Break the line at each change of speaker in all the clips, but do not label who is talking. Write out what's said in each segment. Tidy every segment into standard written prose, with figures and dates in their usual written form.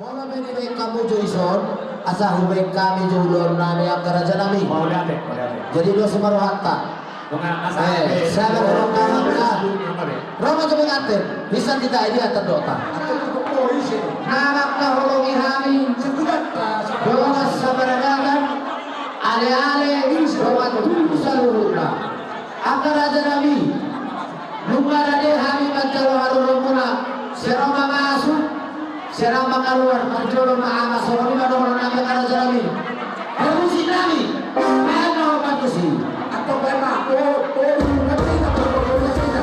Mula may kamu Jason, asa hubay kami julon nami ang kerajaan nami.
Mau lihat.
Jadi dua semaruh hatta. Saya berorong kawan ka. Roma kami ngatin, bisa kita ini atas dota. Namak na hulungi kami. Doa sa baradagan, ale-ale, Roma tuloy sa luruna. Ang kerajaan nami, lupa na din kami magkalo-halo muna. Si Roma masuk. Serang makaluar, marjolo maama, soroni madoro nabi kerajaan nami. Berusi nami, ano patusi. Atau bema, nanti kita berkomunikasi kita.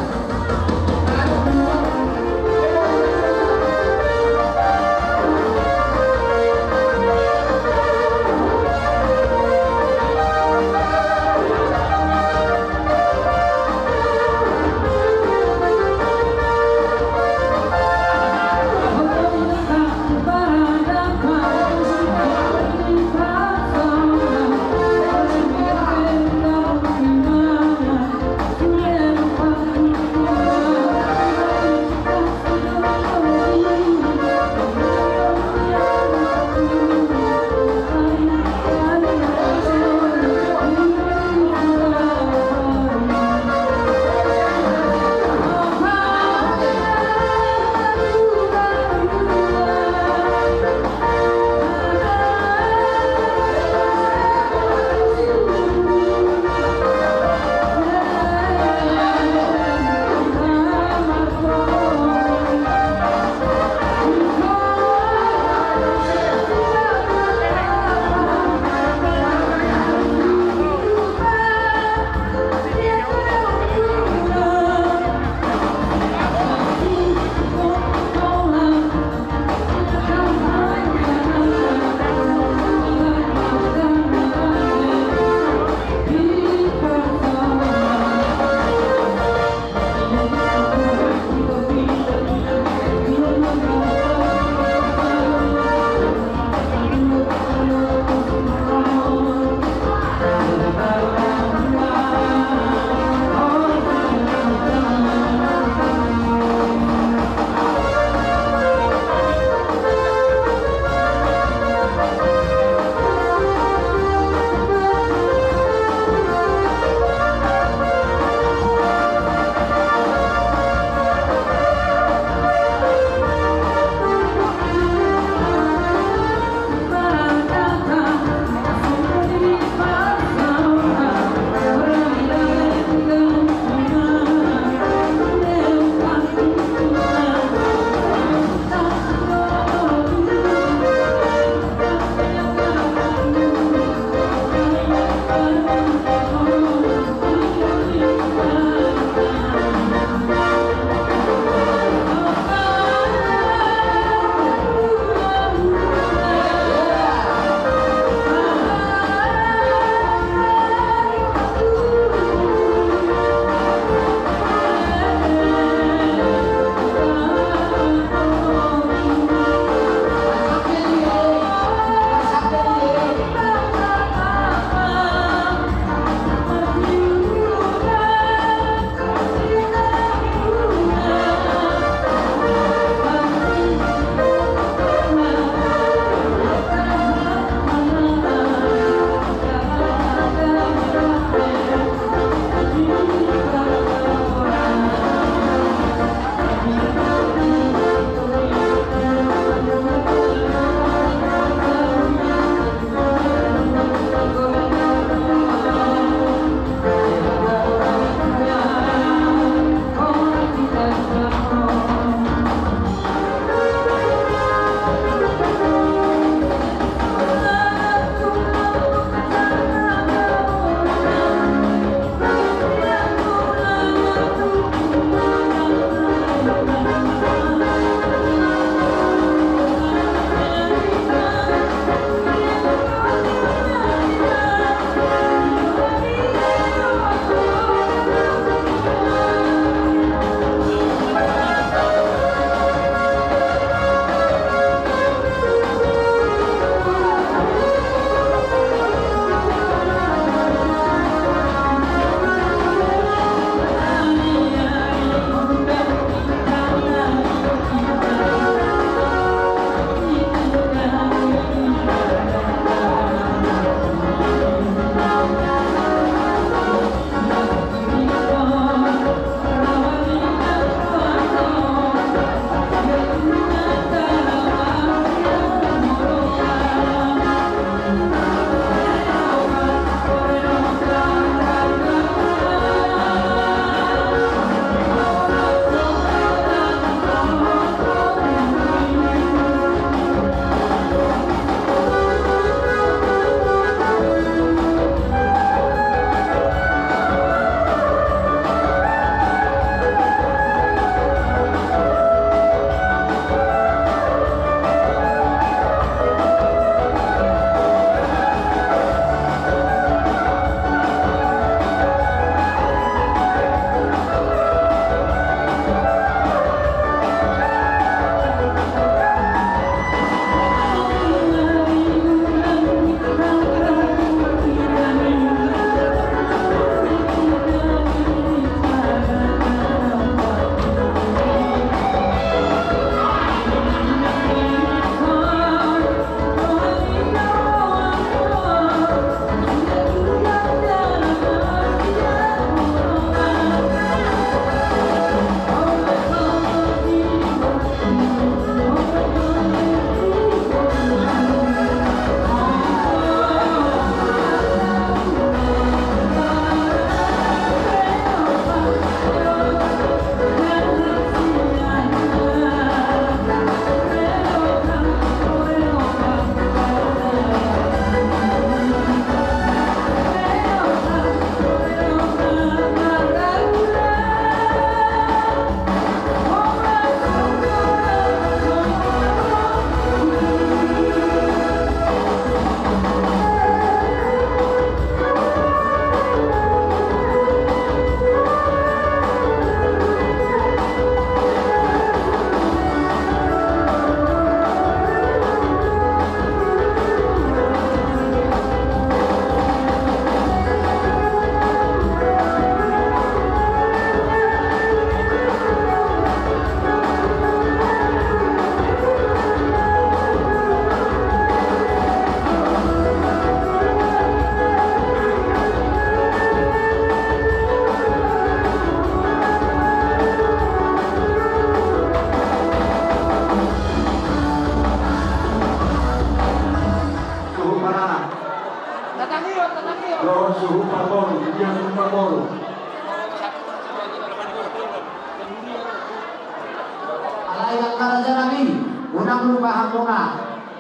muna.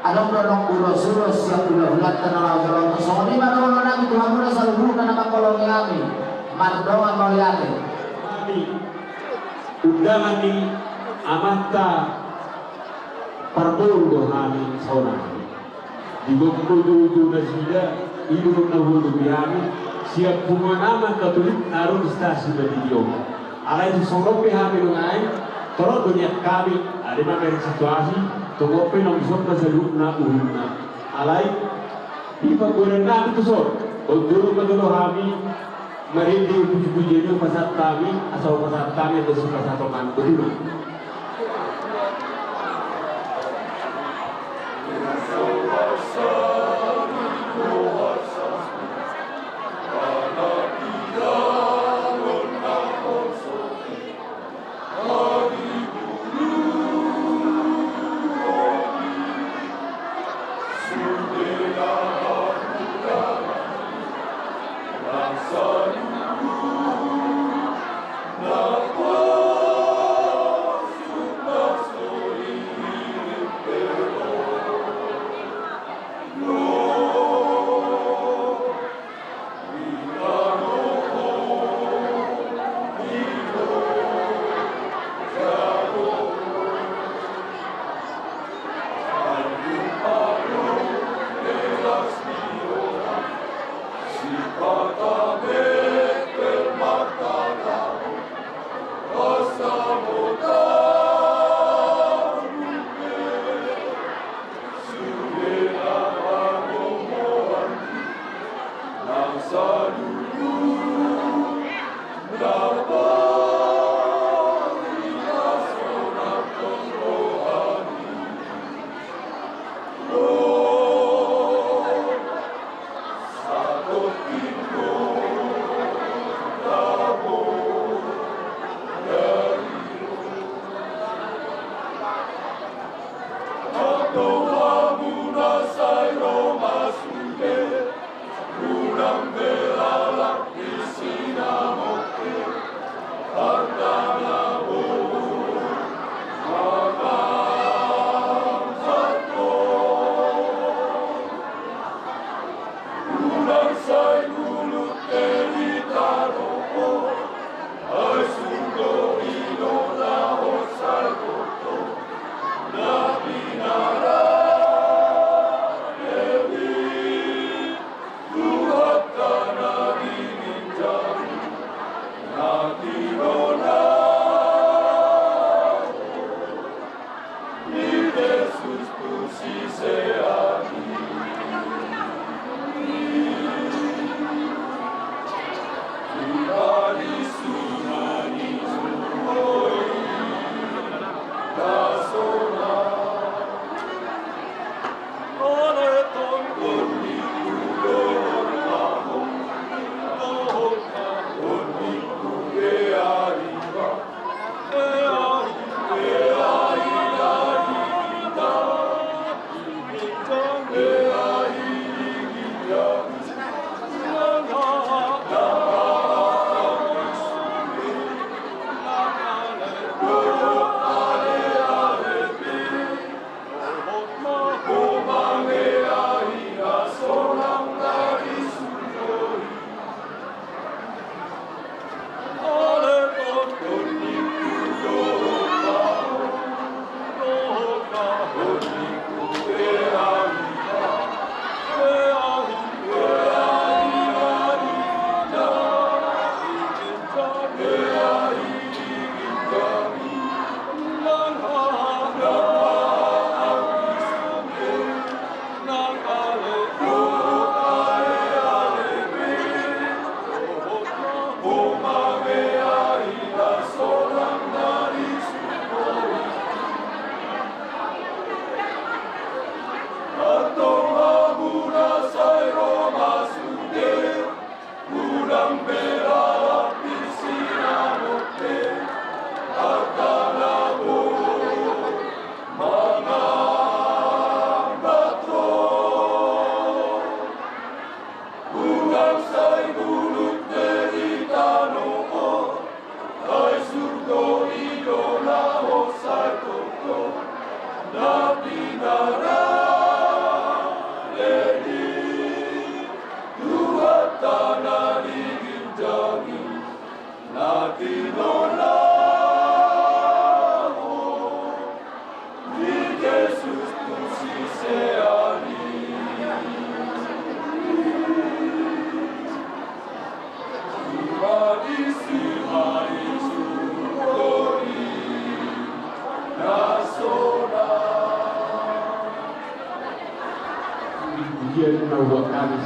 Anong donong ulos-ulos yang ulat-ulat na nalaw-dalaw na so, ni maroon na Tuhan muna sa lubuk na napagkolong kami. Mardong ang mauliate.
Kami, undangan ni Amata Parbondo kami sa unang. Di bukod-udo na sila, ilunod na hulo kami, siya pumanaman katulik naroon stasi na video. Alay sa sorong kami nung ay, toro dunia kami, ada mga situasi, tungope ng isok na sa loob na uhul na. Alay, di pagkunan na ito sor, o duro magulo kami, marindi yung puji-puji yung pasat kami, asal pasat kami atau si pasat oman berdua.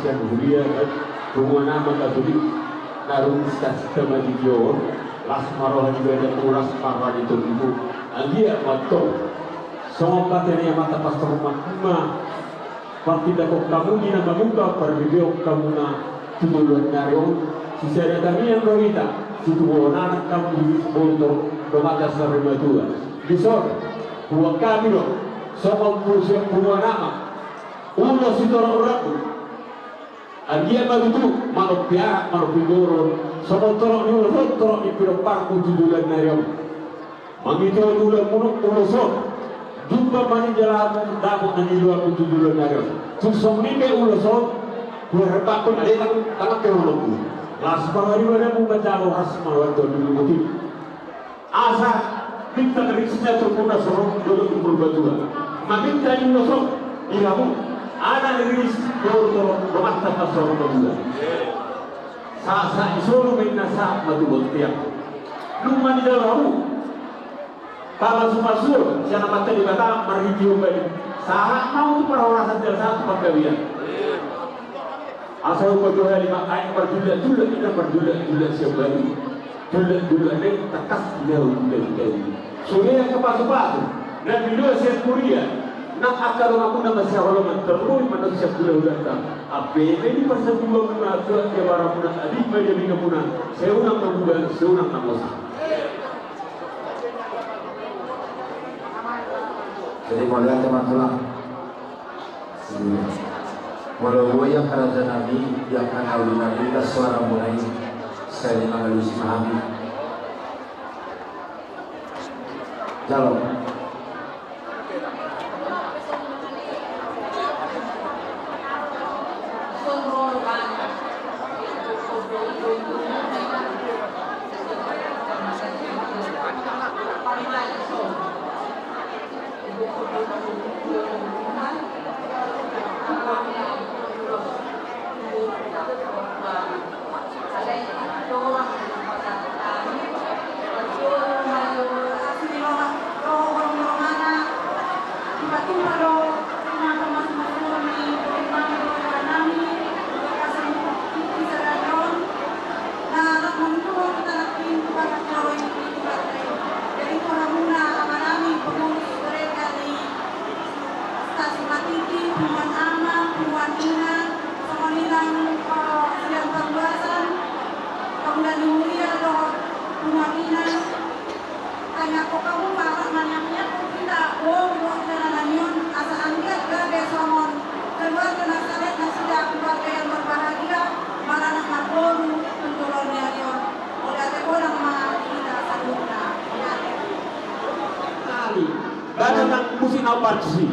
siya Huria at Rumana Katolik narung stas Madidyo las marohan juga ada uras marah itu ibu dia mato sama patenya mata pastor makma partida kok kamu ni nama muka perbedeo kamu na tuduluan narion sisa kami yang rohita situ anak kamu di bontor domata sarematua bisor buat kami loh sama punya nama ulo situ orang dia baru malu piara malu pigoron sama torok ni ulo torok ni piro parku tuduluan narion mangito ulo ulo sok jumpa mani jalan dapat ani luar untuk dulu narion. Susung ni be ulo so, berapa pun ada tangan ke ulo tu. Las pangari mana mu baca has mawar tu dulu mati. Asa minta risnya terpuna sorong dulu kumpul batu. Maminta ni ulo so, ilamu ada ris dulu rumah tanpa sorong batu. Sa isolu minna sa matu botiak. Lumani jalan kalau sumasur, siapa mata di bata mereview balik. Saat mau tu perorasan jasa tu pegawai. Asal pegawai lima kain berjulat kita berjulat siapa balik. Julat ni tekas jauh. Suria kepas. Dan video siap kuria. Nak akal aku nama siapa orang terus mana siap kuria datang. Apa ini pasal dua guna tu dia barang guna adik bayi dia guna. Seorang berbulan, seorang namus.
Jadi mulai teman-teman, walau yang kerajaan Nabi, yang akan Nabi, kita suara mulai sekali mengalami memahami. Jalan.
Badan nak musim apa sih?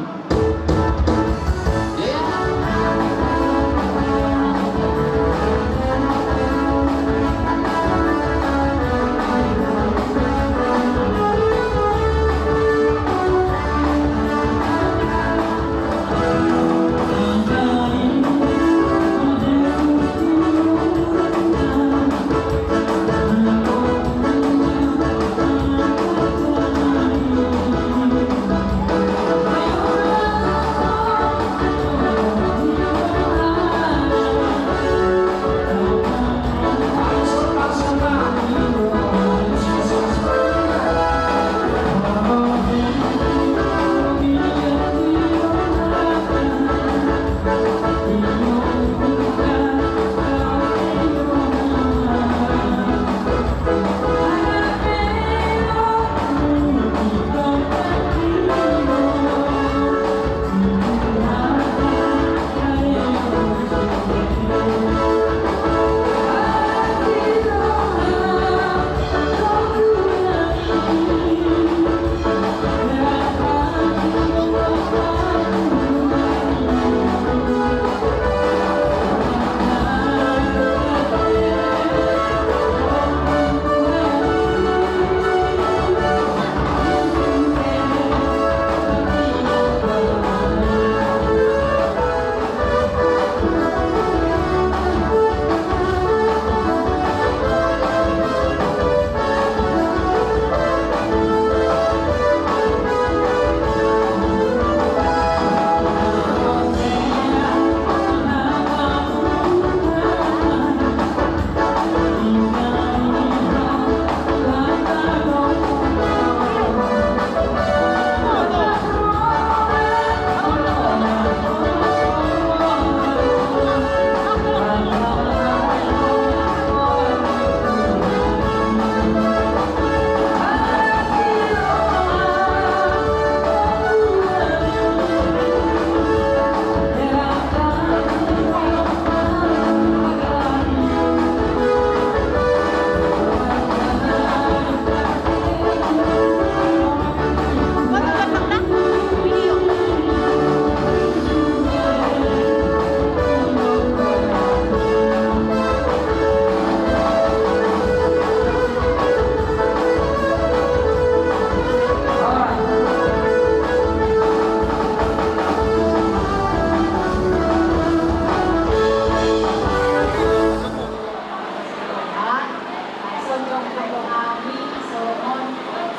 kami soon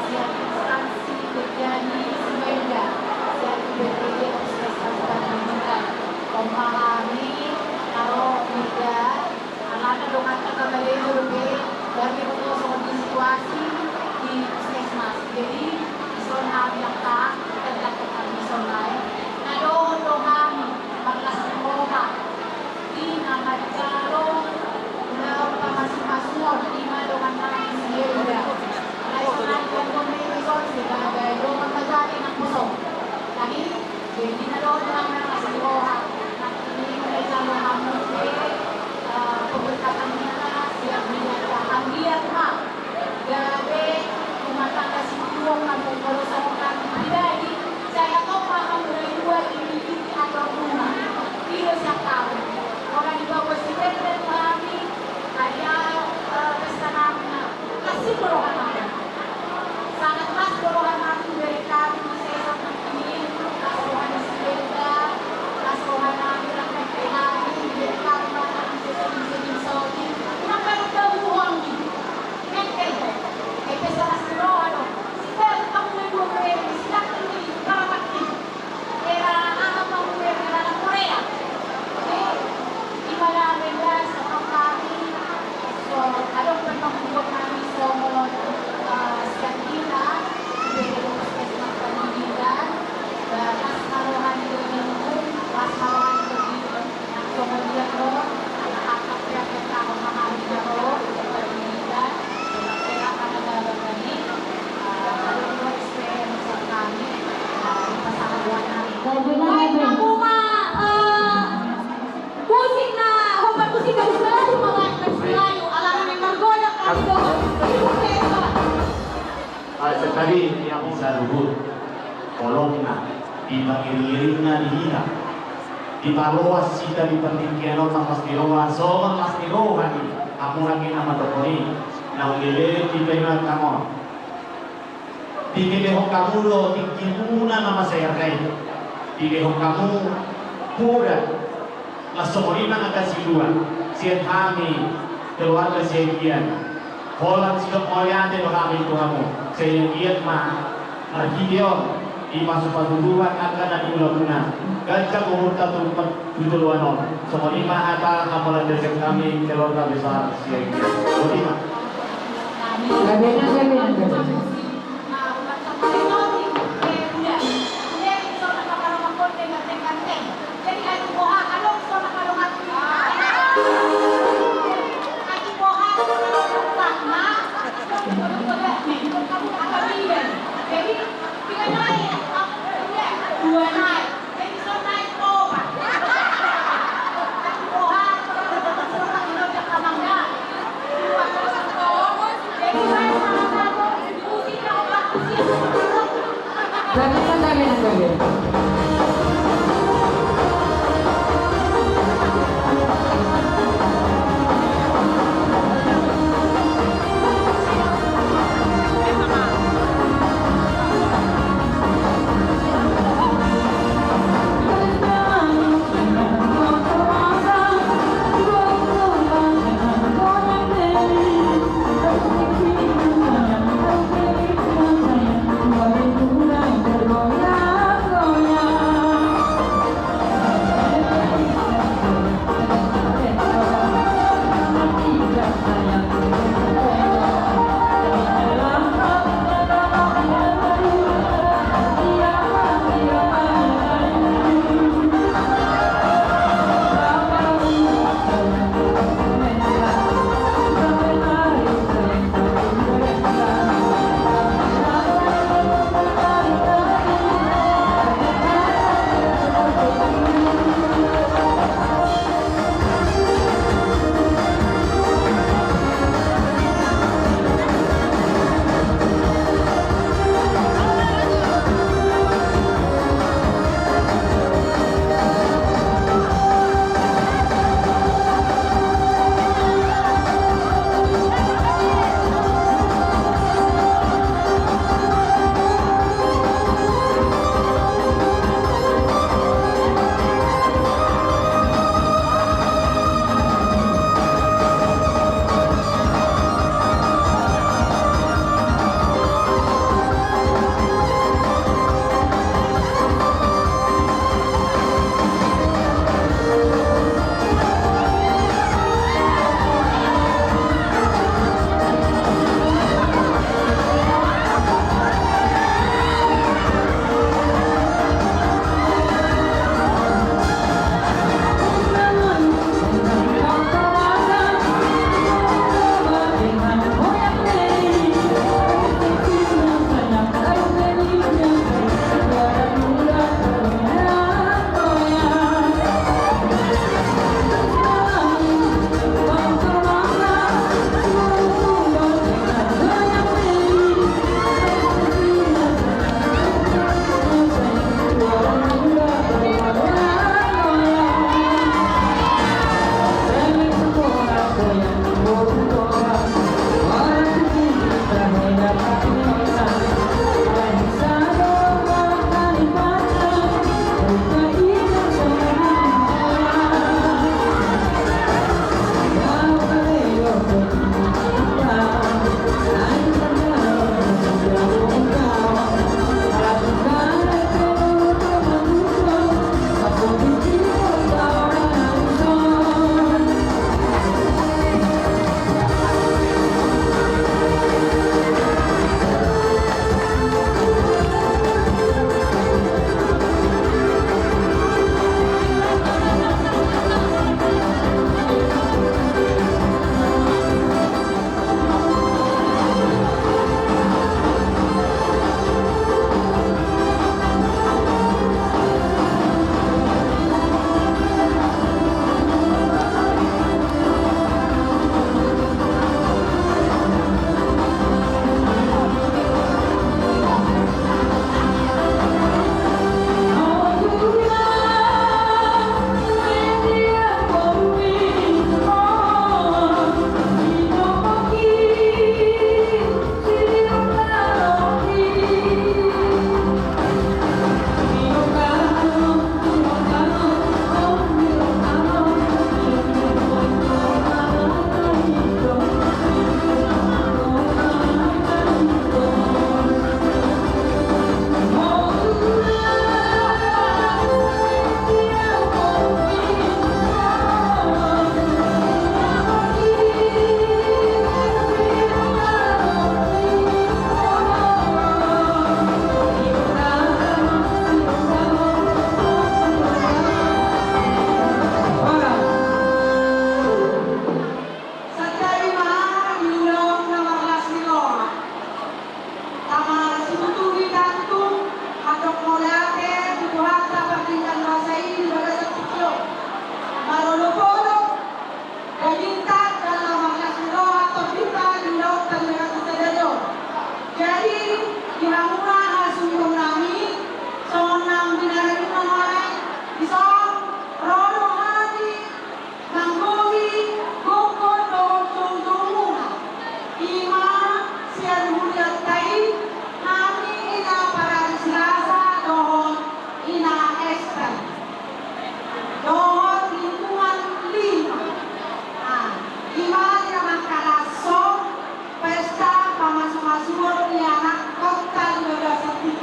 siap instansi terjadi semeja siap BPD proses kabupaten memahami kalau tidak anak dengan kembali lebih dari betul di situasi di puskesmas. Jadi zona yang tak kita lakukan di zona lain. Nah doang malas sekolah di nama calon ulah masing-masing di mana dengan kami sendiri. Lain kan komunikasi sudah ada doang terjadi nak kosong. Lagi jadi doang dengan sekolah. Ini mereka mengambil pemberkatan kita siap menyatakan lihat mak gawe rumah tangga situang kamu merosotkan pribadi saya tahu paham dari dua ini atau rumah tidak siap tahu orang di bawah sidet dan kami ada pesta namanya kasih berohan sangat khas berohan dari kami saya sampai ini kasuhan sepeda kasuhan rakyat kami dari kami
Tadi yang bisa lubut, kolongna, dipangiring-iringna dihina, di baluas sita di pentingkian orang mastiroa, soal mastiroa ni, aku lagi nama toponi, na ungile di pena kamu, di kelehok kamu lo, di kimuna nama saya kai, di kelehok kamu muda, masomorina akan siluan, siat kami keluarga sekian. Holland sikap moyante no kami itu kamu saya giat mah marhideon di masuk paduduhan akan ada ulah-ulah gajah umurta tuduluanon semua lima ata kamu dari kami keluarga besar siagian lima
Goyang, goyang.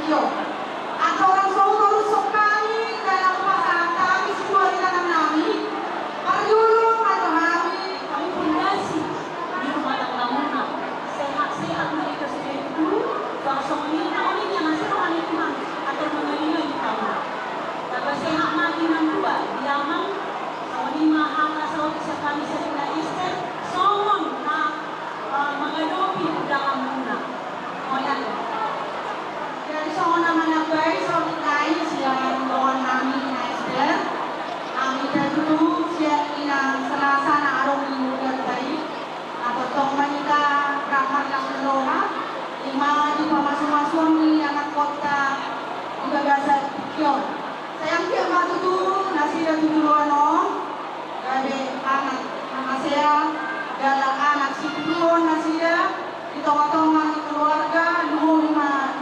Tio. At orang saudara kami dalam pasangan kami semua di tangan kami. Perjulung atau kami
Kami pundasi di rumah tangga Muna. Sehat-sehat mereka sudah itu. Langsung ini tahun ini yang masih rohani Tuhan atau menerima di tahun. Tapi sehat lagi dua. Diamang sama di mahal asal bisa kami sesudah Easter. Somong na mengadopi dalam Muna. Oh ya.
dari soal nama baik soal lain siang lawan kami Esther. Kami dulu siang ina Selasa na arong minggu dan baik. Atau tong manita ramar lang loha. Lima di pamasung-masung ni anak kota di Bagasan Kion. Sayang dia matutu nasi dan tujuan gabe anak saya dalam anak si tujuan nasi di tengah-tengah keluarga dulu lima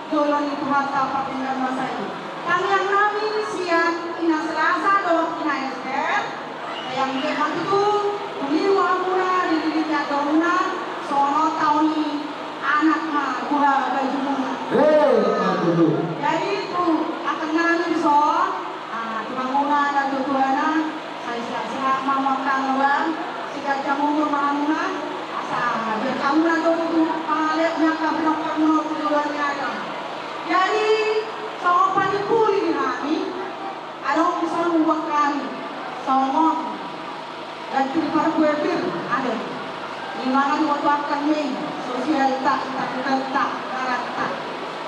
dolon itu harta papingan masa ini. Kami yang kami siang ina Selasa dok ina Esther. Sayang dia matutu beli wamuna di dirinya dona sono tahun ini anak mah gua baju bunga.
Dulu.
Jadi itu akan nami so, muna dan tujuana saya siap-siap mau makan uang, jika jamu mamuna, asal biar kamu nanti itu pangaletnya kamu kamu tujuannya ada. Jadi soal panikuli di kami, ada bisa membuat kami, somong dan cerita kuepir ada. Di mana diwakilkan nih sosialitas tak karakter.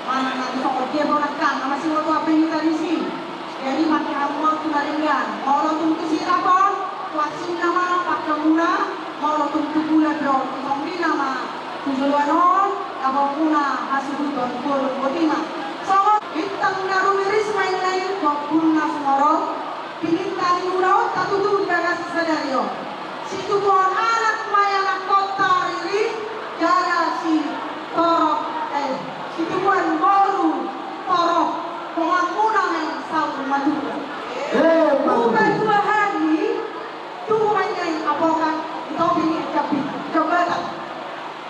Mana nanti soal dia bonakan, masih waktu apa ini tadi sih. Jadi pakai awal tunaringan. Mau lo tunggu si apa? Vaksin nama pakai mula. Mau lo tunggu bulan dong. Tunggu nama tujuan apa puna hasil tujuan botima. So bintang naru miris main lain. Puna semoro. Pilih tali murau tak tutup jaga sadario. Situ pohon anak mayang kota riri. Jaga si torok. Situ pohon baru torok. Pengakuan yang selalu madura. Bukan 2 hari, Tuhan yang apakah kau ingin capai jabatan.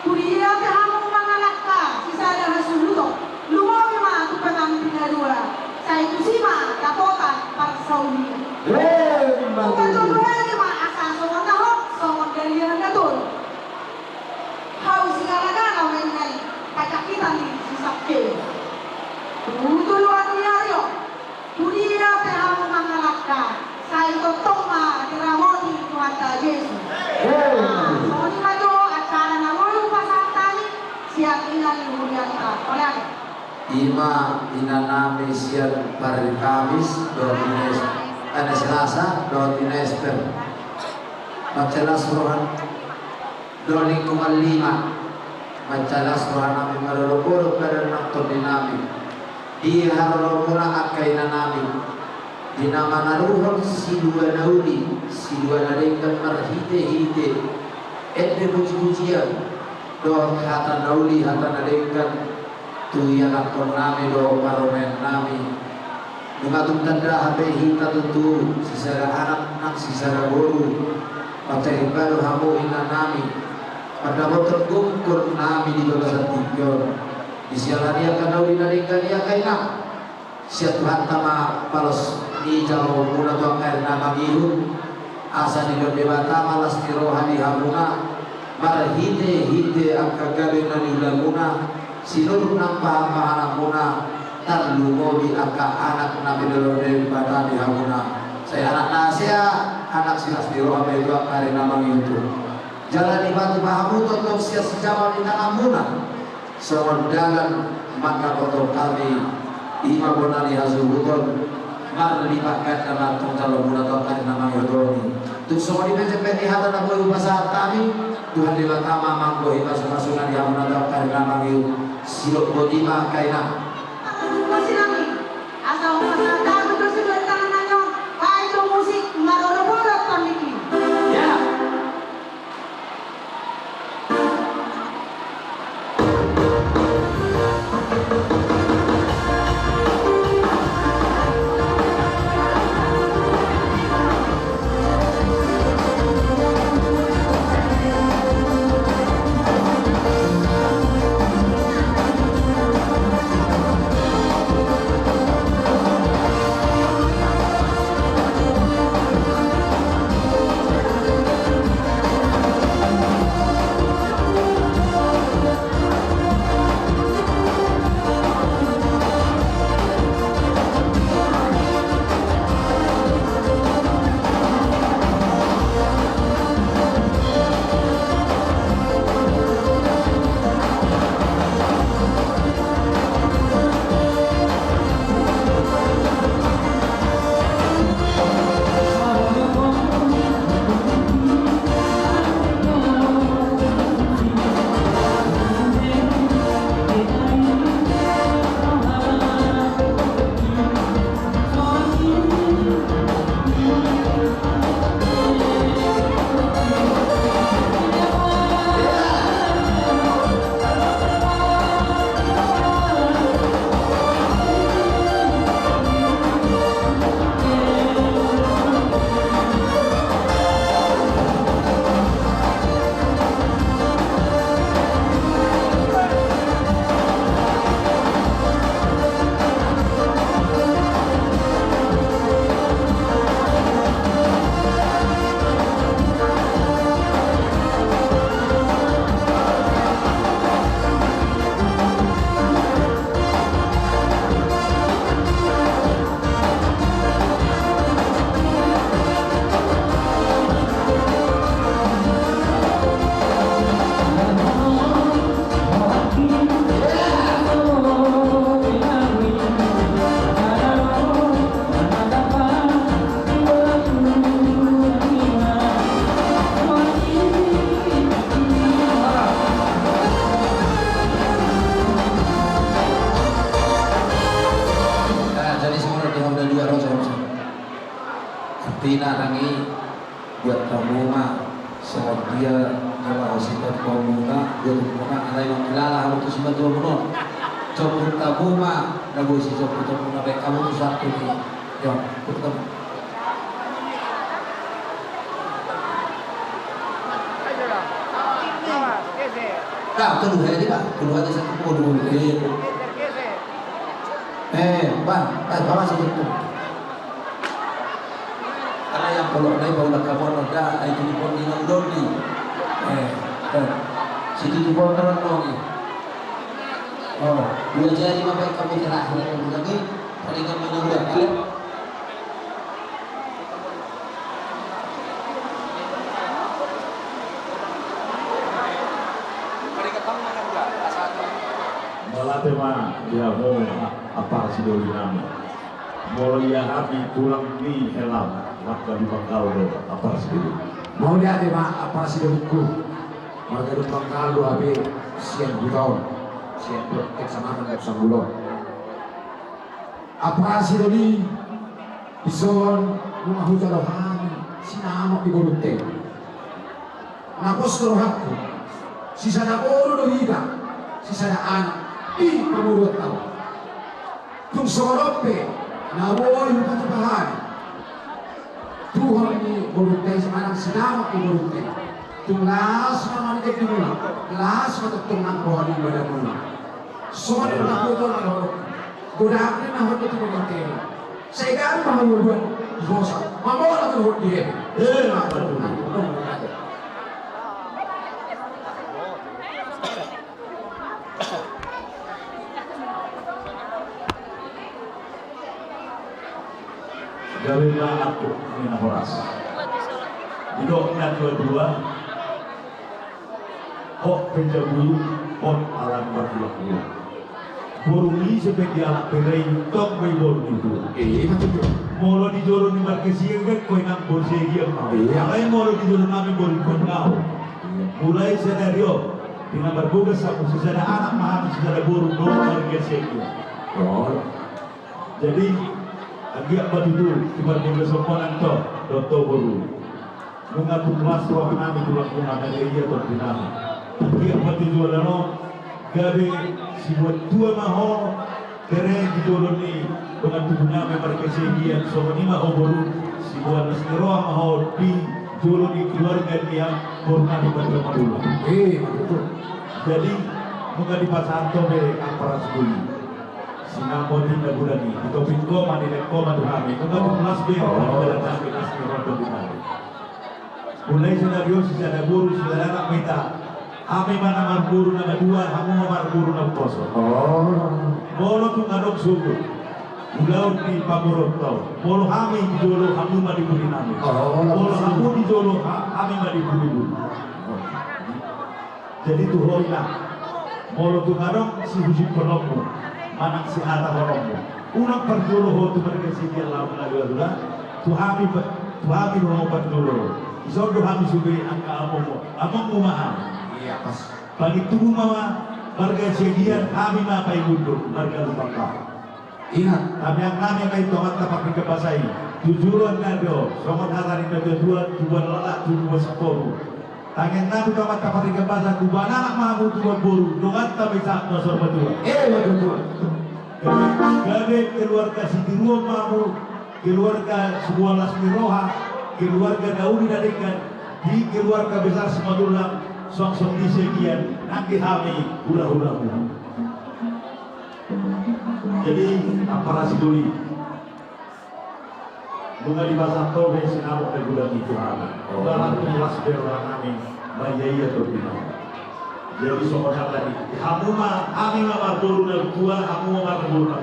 Kuliah kamu mengalahkan, sisa ada hasil lu. Lu mau memang aku pengambil dua. Saya itu sih mah dapotan para Saudi. Bukan dua ini mah asal soal tahok, soal dari yang datul. Harus segala-galanya mengenai pajak kita nih sisa ke. Tujuan diario, dunia kamu mengalahkan. Saya totong mah diramoni Tuhan Yesus. Soalnya maju acara namanya pasal tani siap tinggal di dunia kita. Oleh
Ima inanami siang hari Kamis Dotines ada Selasa Dotines per Majalah Suruhan Doni Kumal 5 Majalah Suruhan Nami Marulupur pada Naktor Dinami di harumuna akai nanami di nama naruhon si dua naudi si dua nadekan marhite ede puji-pujian do hata nauli hata nadekan tu yang akon nami do paromen nami mengatum tanda hape hita tentu sisara anak sisara guru materi baru hamu ina nami pada motor gungkur nami di Bagasan Tikion di sialan dia kan nauli nadekan dia kaina siap Tuhan tama palos di jauh mula tuang air nama biru asa di bebata malas di rohani hamuna marhite hite angka gabe nani ulamuna silur nampa anak muna tarlu mobi angka anak nabi dalam bebata di hamuna saya anak nasia anak silas di roh itu air nama itu jalan di batu bahamu untuk sia sejaman di tanah muna soal dalam maka kotor kami ima bonali hazubuton marlibatkan dalam tongkalo mula tongkal nama yodoni tuk semua di meja penihatan aku ibu pasal kami Tuhan lima tama manggo iba sumasunan yang mula tongkal nama yu silok bodima kaina
masih nami asal pasal tahu terus dua tangan nanyo itu musik maroro-roro kami
ya Tinarangi buat kamu mah sebab dia kalau sifat kamu mah dia muna ada yang mengalah harus sifat kamu mah coba kamu mah nabu si coba kamu mah baik kamu tuh satu nih yo kita Kau tuh dua aja pak, dua aja satu dulu. Bang, bawa sih itu. Karena yang kalau naik bau nak kamu ada, itu di pon di doni. Situ di pon terus doni. Oh, dua jari mah baik kamu terakhir lagi, palingan menunggu kalian.
Malatema dia mau apa sih dulu nama? Mau dia api tulang ni helam, maka di Bangkal do apa sih dulu?
Mau lihat apa sih duluku? Mau dari Bangkal do api siang tahun, siang keksamakan Keksambulon. Apa sih dulu? Ison rumah hujan rohani, sinamok di Golute. Napos rohaku, sisa naporo do higa, sisa na anak. Di pemurut tahu, tung sorope, nawoi lupa terbahan. Tuhan ini beruntai semanang sedang beruntai. Tung las mana ni kedua, las mana tung nang pohon ini pada mula. Soal nak betul nak godak ni nak betul beruntai. Saya kan mahu buat dosa, mahu nak berbuat dia. Nak betul.
Gawinlah aku ini horas. Hidupnya dua-dua. Hok penjabulu, hok alam berbulan. Burung ini sebagai alat perai tok beribor itu.
Betul.
Molo di jorong ni markesian kan kau nak bersegi apa? Mulai molo di jorong kami berikut kau. Mulai senario dengan berbuka sama sesuatu anak mahal sesuatu burung dong markesian. Jadi agak batu cuma berkesopanan toh doktor baru mengatur kelas roh kami tulang punah dari ia terpinang agak batu jualan no gabe si buat tua maho keren di dorong ni dengan tubuhnya memang kesegian so ni maho baru si buat nasi roh maho di dorong di keluarga dia pernah di batu madula
Betul.
jadi menga di pasar toh be aparat sekali Singapura tidak bulan ini, itu pintu mandi dan koma tuhami. Kita kelas B, kita datang ke kelas B mulai senario secara guru, secara anak minta. Kami mana marguru nama dua, kamu marguru nama kosong. Bolo tu ngadok suku, ulau di Pamurot tau. Bolo kami di jolo, kamu mandi budi nami. Bolo kamu di jolo, kami mandi budi. Jadi tu hoilah. Bolo tu ngadok si hujib penolongmu. Anak si hata horongmu unang perjolo ho tu mereka sikil lawan lagi adalah tuhami ho perjolo iso tuhami subi angka among mahal
Iya pas.
bagi tubuh mama marga segian kami mapai mundur marga lupa
Ingat.
kami yang kami kay tomat tapak di kepasai tujuan nado somot hatari nado dua lelak dua sepuluh tangan nabi tomat tapak di kepasai dua anak mahu dua buru dongan tapi saat nosor betul
Betul.
Gabe keluarga Siti Ruang Mamu, keluarga sebuah Lasmi Roha, keluarga Daudi Dadikan, di keluarga besar Semadulang, song-song di segian, nanti kami ulah-ulah. Jadi, apa duli? Bunga di pasar tobe sinabok dan bulan itu dalam kelas berwarna kami, bayaya terbina. Jadi soalnya tadi, kamu kami marguru na tua, kamu marguru na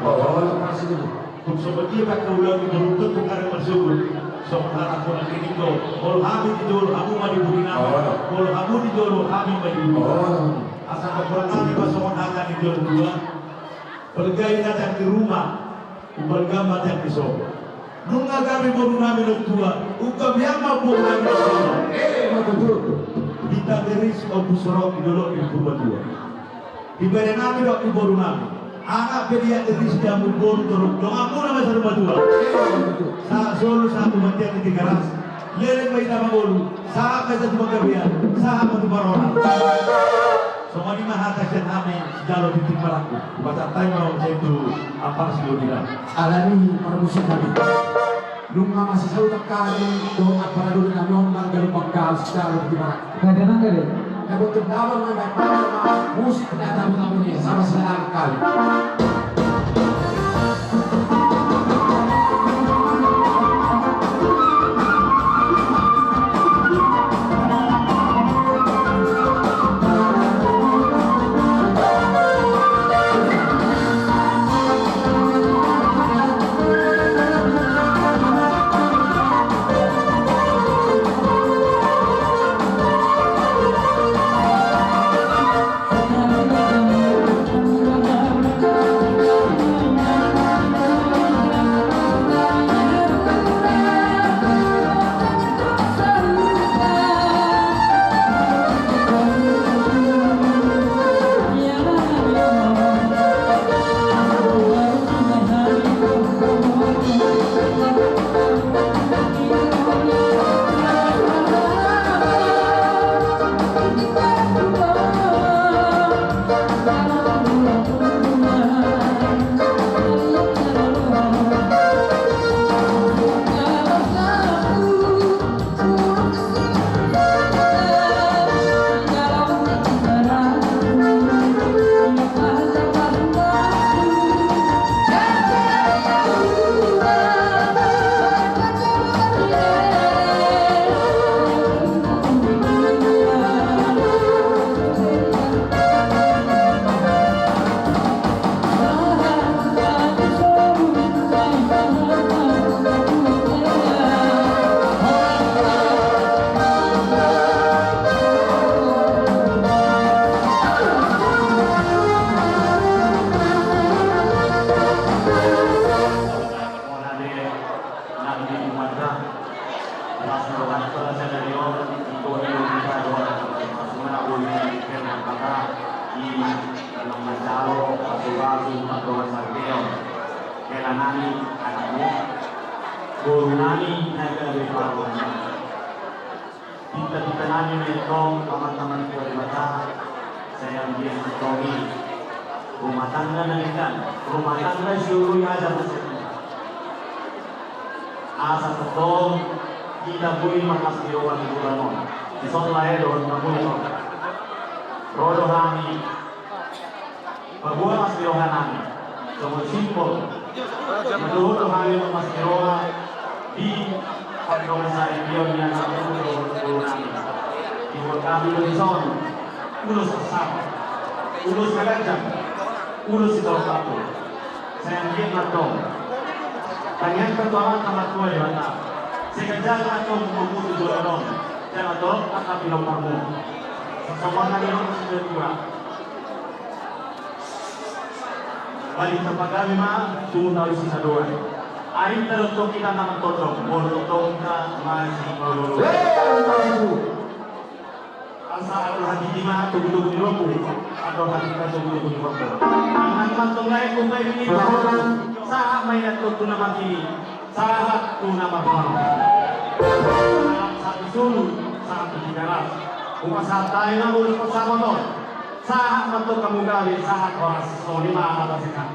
Pas itu.
kung seperti pakai ulang di beruntung karena masuk, soalnya aku nak ini kau, kalau kami dijual, kamu mandi budi nama, kalau kamu dijual, kami mandi budi. Asal kekurangan kami pasal akan dijual dua, pergai datang di rumah, pergai datang di sofa. Nunga kami baru kami tua, ukam yang mampu kami sofa.
Betul.
Kita beris au busorok di dolok di kurba dua. Di badan kami dok di boru kami.
anak pilihan dari setiap bubur turun. Dong aku nama satu berdua. Sa solo satu matian di garas. Leleng bayi nama bolu. Sa kata tu bagaimana? Sa apa tu barona? Semua ni mah atas dan kami jalur di timbalaku. Baca time mau saya itu apa sih lo bilang?
Alani para musik kami. Nung masih selalu tekan doa para dulu kami orang galuh pangkal secara di mana.
Kadang kali.
Nah untuk dalam memang musik datang tamunya sama senang kali.
Rumah tangga nangikan, rumah tangga syuruh aja maksudnya. Asa ketong kita bui makas diwan di bulanon. Ison lae doon mabuno. Rodo kami, pagbuang mas dirohan namin. Sumul simpol. Maduhot kami mas diroha di pagkakas sa ibiyon niya sa pulo namin. Iwag kami doon ison, ulos kasama, ulos kagajang. Ulo si Tau Kapu, saya ingin matong. Tangan pertuangan kamat tua di mata. Sekejap matong membunuh dolaron. Jangan tolong akan bilang kamu. Sesemangat yang sudah tua. Balik tempat kami mah, tunggu tahu sisa doa. Air teruntuk kita nama todong, bolotong ka masih bolong. Asa hati di mana tunggu di rumpu atau hati kita tunggu di rumpu. Ang matungay kung kayo dito sa may natuto na magkini sa tu na magkano. Sa isulod sa pagkikaras. Kung asa tayo na ulos pagsama doon, sa mato kamugawi sa oras so lima akabasikan.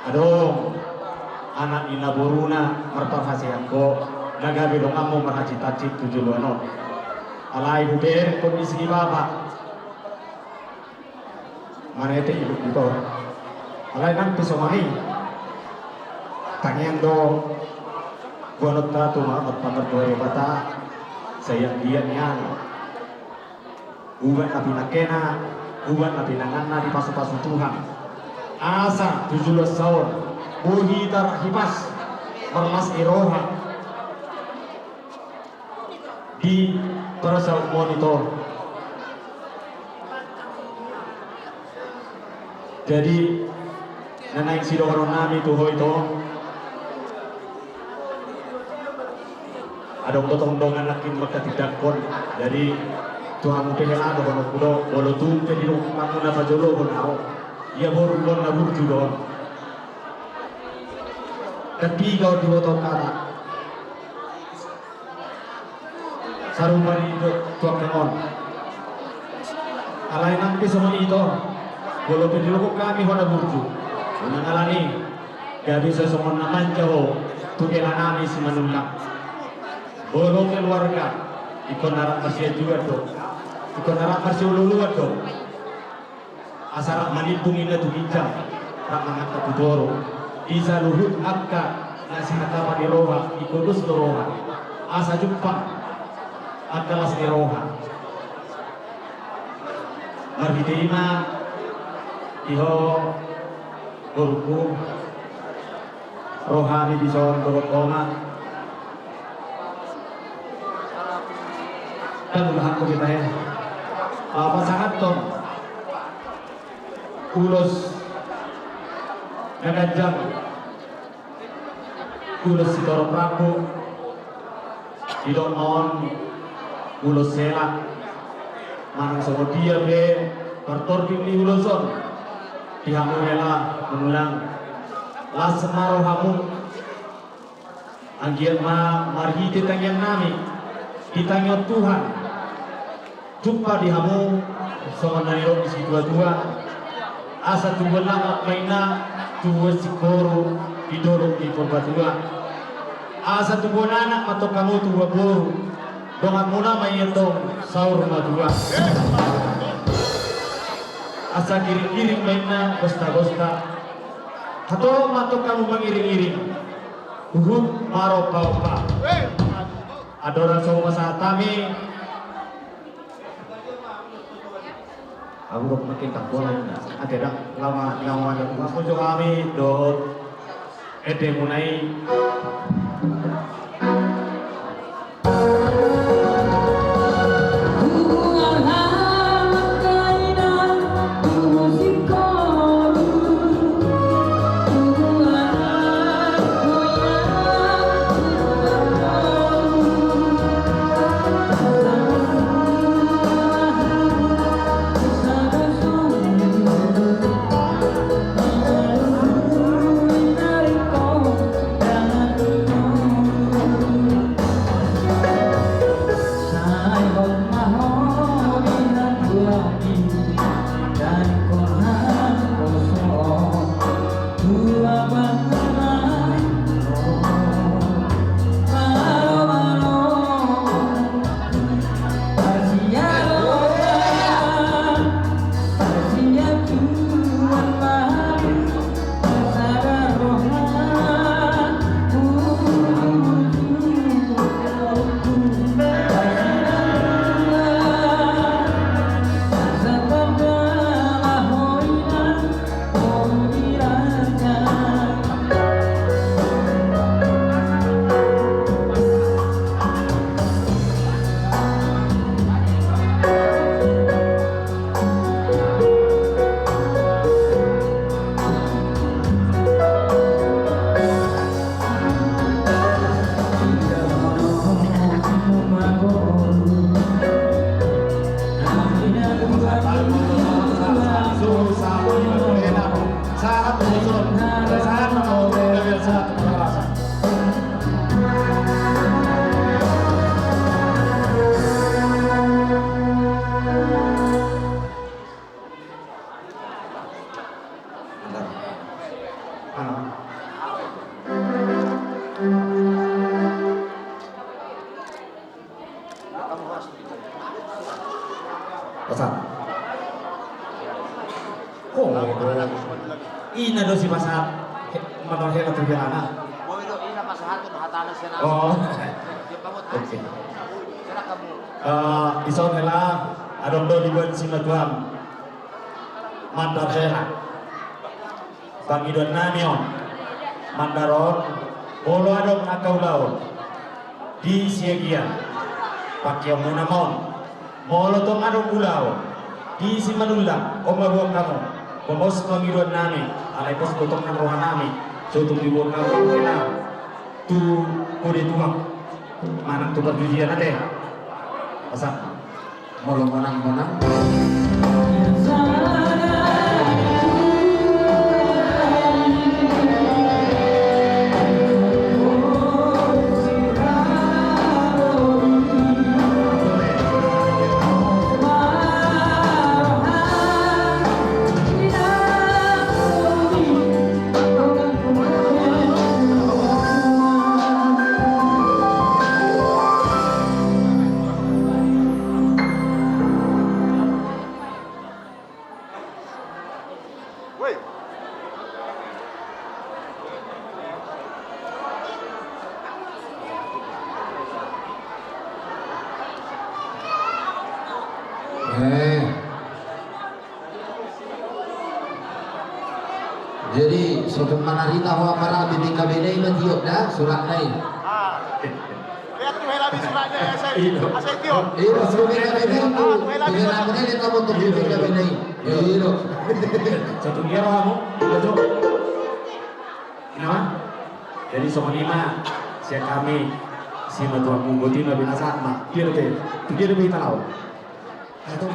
Aduh, anak ina buruna mertofasian ko nagabi dong amo marhacit-hacit tujuh ano. Alay buber kondisi baba. Mana itu ibu itu. Alay nang pisomani. Tangian do bonot na tumamat pamerdoy bata. Sayang dia niyan. Uban na pinakena, uban na pinanganna di pasu-pasu Tuhan. Asa 17 tahun, buhi tarhipas, mermas iroha di persau monitor. Jadi nanaing sidoron nami tuho ito. Ada totong-tongan lakin magkatidakon. Jadi Tuhan pengelado kono kudo bolo tumpe di rumah na pajolo kono. Ia borulon na burju doon. Ketiga di botol kata. Sarumani itu tuak kengon. Alay nang pisomoni ito. Bolo penjuluk kami kono burju. Menangalani. Gabi sesomon naman jauh. Tukelan nami si manulak. Bolo keluarga. Ikon narak masih juga tuh. Ikon narak masih ululuan tuh. Asarak manipung ina tuginjang. Rak mangata putoro. Isa luhut akka. Nasi nakapa di roha. Ikodus do roha. Asa jumpa. Akalas di roha. Marhiterima. Iho. Guruku. Rohani di soal dogot koma. Dan udahan ko kita ya. Pasangan to. Ulos nagajang. Ulos si Toro Prabu. Idon on. Ulos selak. Manang sama dia be. Pertorping ni uloson. Dihamu rela mengulang. Las maroh hamu. Anggiat ma marhiti tangyang nami. Ditanya Tuhan. Jumpa di hamu sama naniro isi dua-dua. Asa tuwa langat maina tuwa sikoro didorong di perbatua. Asa tuwa anak atau kamu tuwa boru. Dongan muna mayetong saur madua. Asa giring-giring maina bosta-bosta. Atau matok kamu mengiring-iring. Uhud maro paupa. Adoran sama satami. Aku makin tak boleh. Ada dah lama ada masuk kami dot ede munai.
Jangan
Ina do si pasat manorhela tergelana.
Mau itu ina pas hatun hatana sena.
Oh.
Dia kamu
Oke.
Sana kamu.
Ison hela adon do dibuat sinatuan. Mandarhela. Pangidon namion. Mandaron bolo adon nakaulau. Di Siegia. Pakai munamon. Molo tong adon ulau. Di Simanulang omabuang kamu. Pembos pangidon nami. Alay pos potong ng rohan nami. So tumibuang kamu kena. Tu kude tumak. Manang tu perjudian ade. Pasal
Molo monang-monang. Jadi suatu manarita hoa para bimbing kabinay matiok na surat na yun.
Lihat tuh hela di suratnya ya saya. Asal tio.
Iyo, bimbing kabinay ito. Tingnan ako na ito mo ito bimbing kabinay. Iyo.
satu kira kamu, baju. Kenapa? Jadi sama lima, siap kami si matuan mungguti nabi nasat mak. Dia lebih tahu. Atau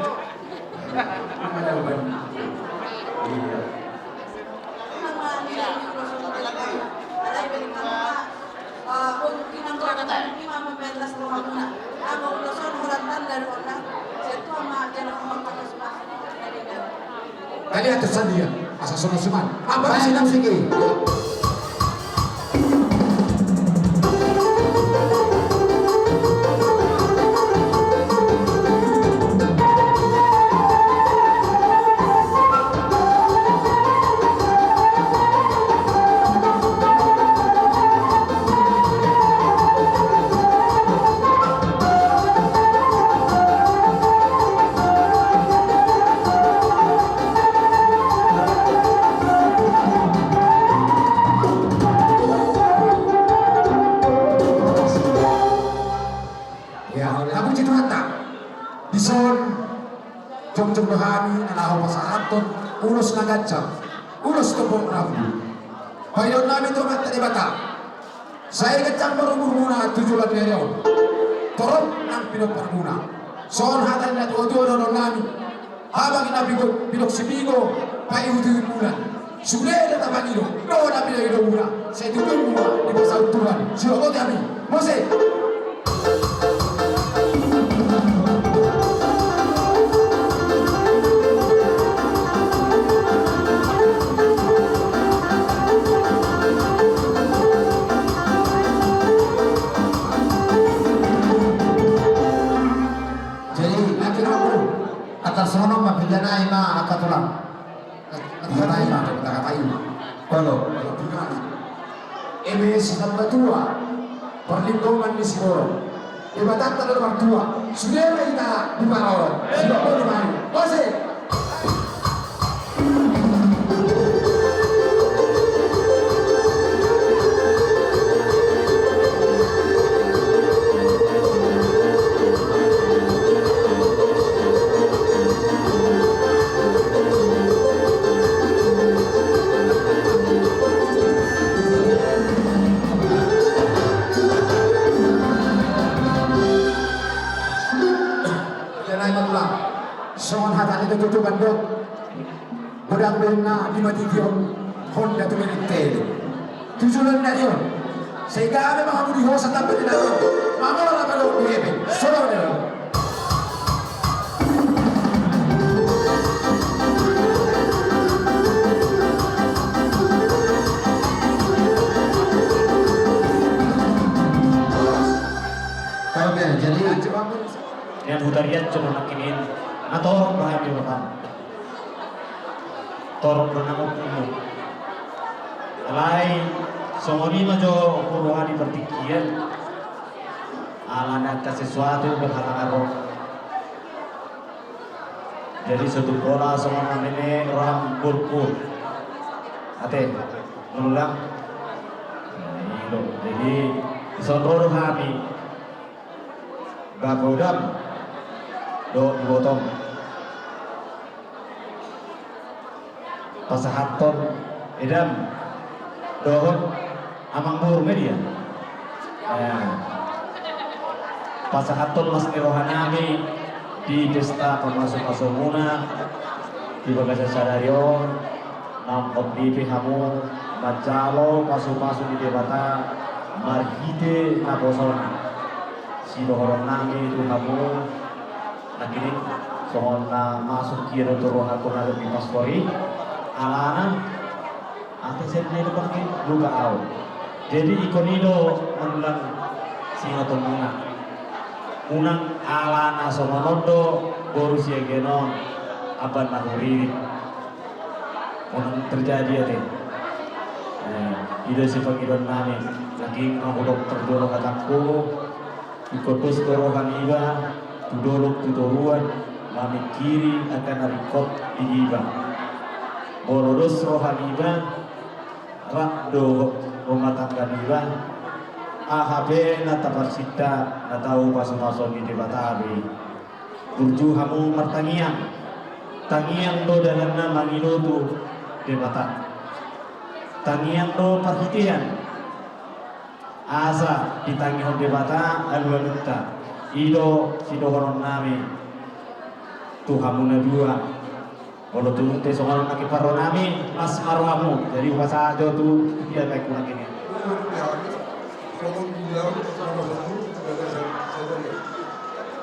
kali atas dia, asal suman.
Apa sih nam sige?
Kamu citu hata bison jom rohani alaho pasahaton ulos nagacam ulos tepung rabu bayon nami to mat tadi bata saya kecam berumur muna 7 tahun torop nang pinok permuna son hatan na tuwa don nami habang nabi ko pinok sibigo pai utu bulan sudah ada tabaniro do na pinok muna saya tutun muna di pasal Tuhan siro ko kami mose.
Sono mapigana ima akatulang. Akatulang ima kata-katain. Kalau
MS nomor 2 perlindungan di Siboro ibadat nomor 2 sudah kita di Paroro sudah boleh main Ose Songon hatan itu tutupan dok Bedang bena di matikion Honda tu menitele Tujuan dari yon Sehingga memang kamu dihosa tanpa tidak Mama lah kalau diebe Solo dia
Oke, jadi
yang hutarian cuma nakinin atau orang bahan di depan.
torok renang umum. Alai somoni majo kuruhani pertikian alana ke sesuatu yang berhalangan roh. Jadi satu bola sama ini orang burkur. Ate mengulang. Jadi sonror kami bagodam do dibotong pasahaton edam dohon amang bur media pasahaton mas rohanami di pesta pemasuk muna di bagasa sadario nampot di pihamu macalo pasu-pasu di debata margide naposona si dohoron nami itu kamu nakini sohona masuk kira turun aku nado di paspori alana ate sedne itu pakai luka au jadi ikonido mengulang singa tonuna unang alana somonondo borusia genon aban nahuri unang terjadi ate ide si pangidon nami lagi ngahudok terdorong kataku ikotus dorohan iba tudorok tudoruan mami kiri akan arikot di iba borodos rohan iba rakdo rumah tangga iba AHB nata persita natau pasu-pasu di debatabi turju hamu martangiang tangiang do dalamna mangino tu debata tangiang do perhitian asa ditangi honde bata alwanutta ido sido horon nami tuhamuna dua kalau tu te soal naki paro nami mas marwamu jadi bahasa ajo tu dia baik kurang ini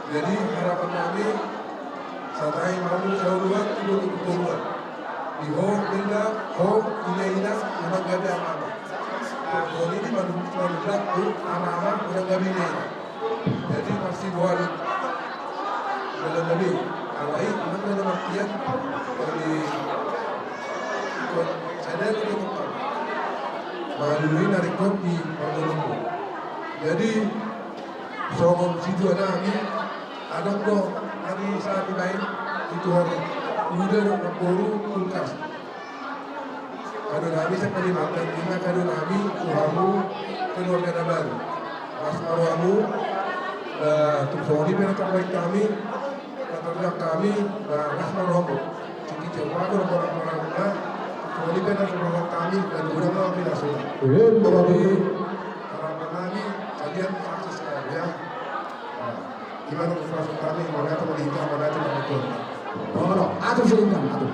jadi harapan kami satai malu sauruan itu kebetulan di hong benda hong ina memang gak ada apa-apa. Kalau ini baru tuh anak-anak udah gak bini. Jadi masih buat dalam lebih. Kalau ini memang dalam artian dari ikut sadar ke tempat. Melalui narik kopi Pangolombo. Jadi soal situ ada kok hari saat lain itu hari udah berburu kulkas. Kado nabi sekali makan lima kado nabi tuhamu keluarga baru. Mas marwamu tuksoni mereka baik kami kata kami mas marwamu. Jadi coba kalau orang-orang kita tuksoni mereka keluarga kami dan udah mau pindah sini. Jadi harapan kami kalian sukses ya. Gimana proses kami mana tu melihat mana tu betul.
Oh, atur sehingga atur.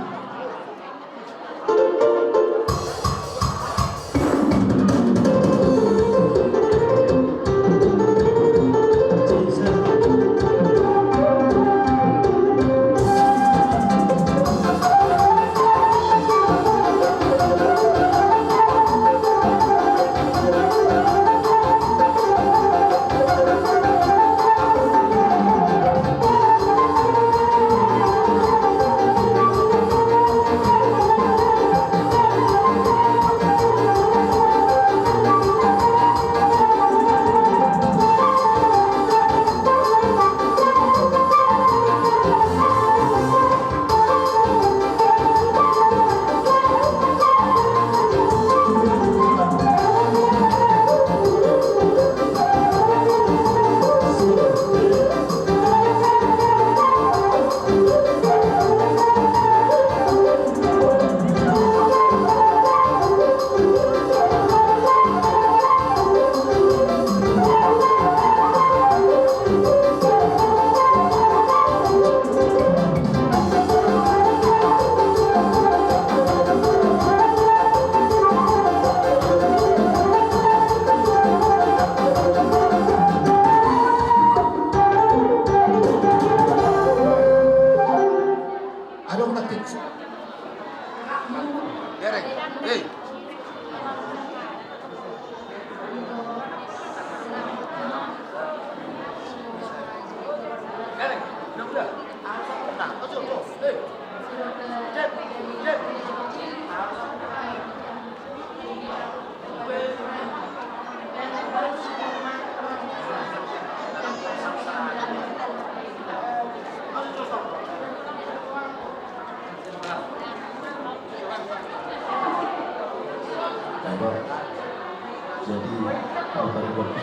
Selamat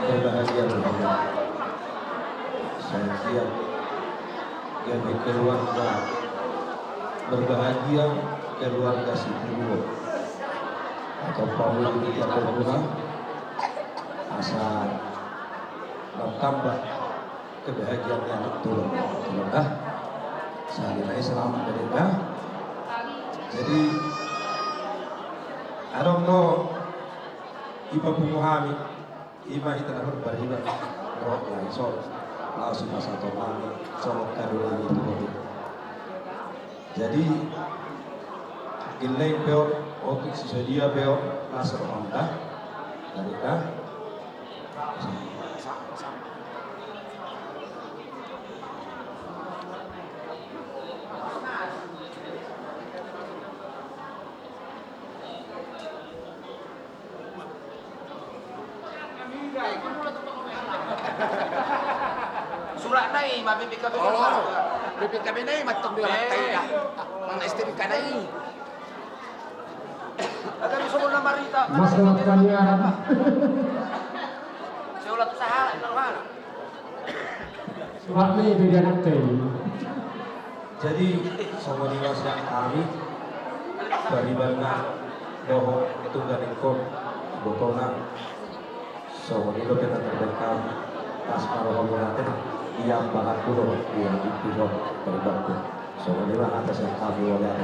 berbahagia bersama. Saya siap jadi keluarga berbahagia, keluarga Situbondo atau famili kita berguna asal bertambah kebahagiaan yang turun. Salinai selamat mereka. Jadi I don't know iba pumuhami iba kita dapat beriba roh lain so langsung masa tomami colok kadulangi itu. Jadi gilai peor untuk sedia peor masuk Honda dari dah.
Surat nai mabibig kami bibig kami nai matong dua tayo na mga istri ka nai agad gusto mo na marita
Mas dapat kalian.
siulat sa hala normal
Surat ni beda nanti.
Jadi sama dewasa kami beribadah doa itu dari kon botona sama itu kita terdekat pas marohonate yang bahat dulu yang itu berbakti sama dia atas yang kami oleh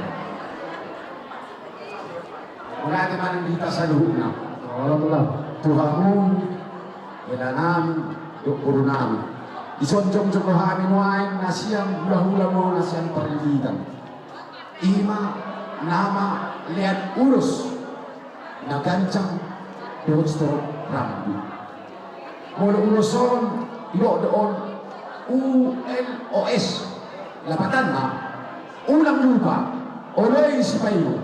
mula man dita sa luhuna Allah Tuhanmu ilanan puro namin isonjong jokohamin wain na siyang hula-hula mo na siyang parilitan ima nama lihat urus na gancang dosto rambi mula uruson doon ULOS lapatan na ulang lupa oloy si Payo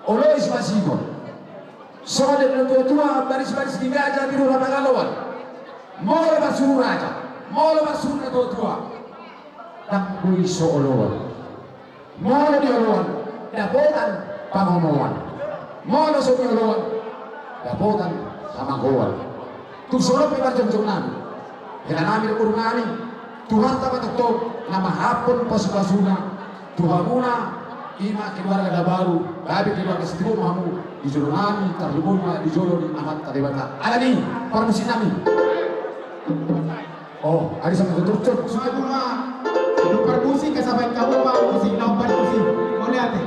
oloy si Masigo sodet na tuwa baris-baris di gaja biro na pangalawan molo basura aja molo basura na tuwa takboy so olowan molo di olowan dapotan pangomowan molo so di olowan dapotan pamangkowan tusolop ibarjong-jong namin kaya namin ang urunganin Tuhan tapat ito na mahapon pasukasuna Tuhan muna ima keluarga na baru babi keluarga setiro mahamu di jolo namin tarlumon na di jolo ni amat kadewata alani para musin namin oh ada sama tutur
Soal mga lupa musik kasabay kamu pa musik lawan musik boleh ate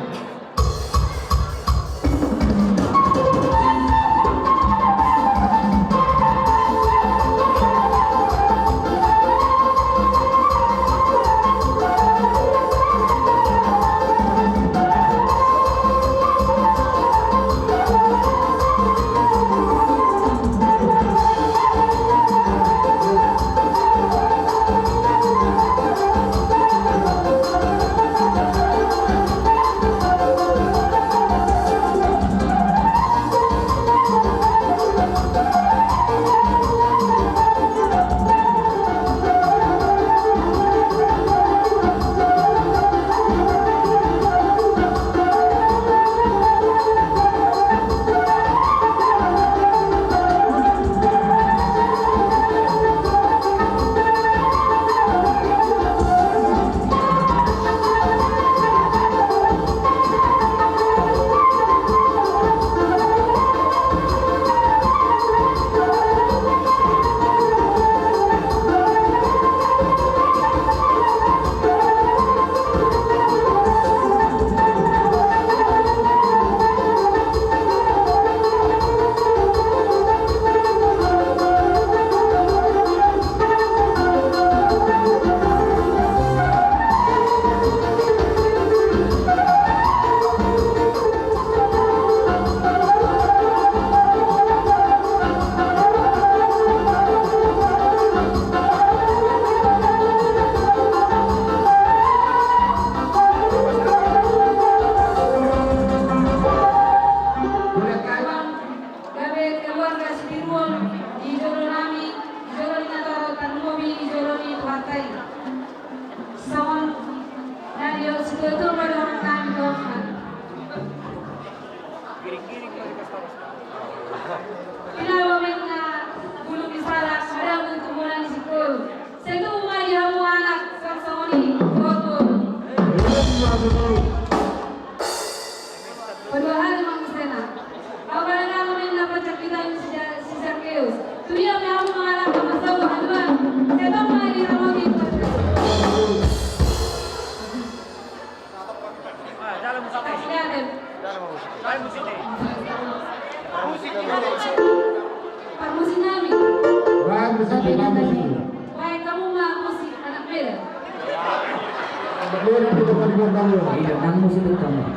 Pinawamin na bulong isarak, marami tumulan ni Sikul. Sa ito umali ang mga anak sa Sony, Botol. Paduahan naman ko sena. Ako na namin napatsakitan si Zacchaeus. Tuya may ako mga anak na masawa haluan. Sa ito mga niramagin ko. Permusik namin. Baik kamu mah musik anak beda.
Berdiri di depan kamu.
Iya, nang musik kamu.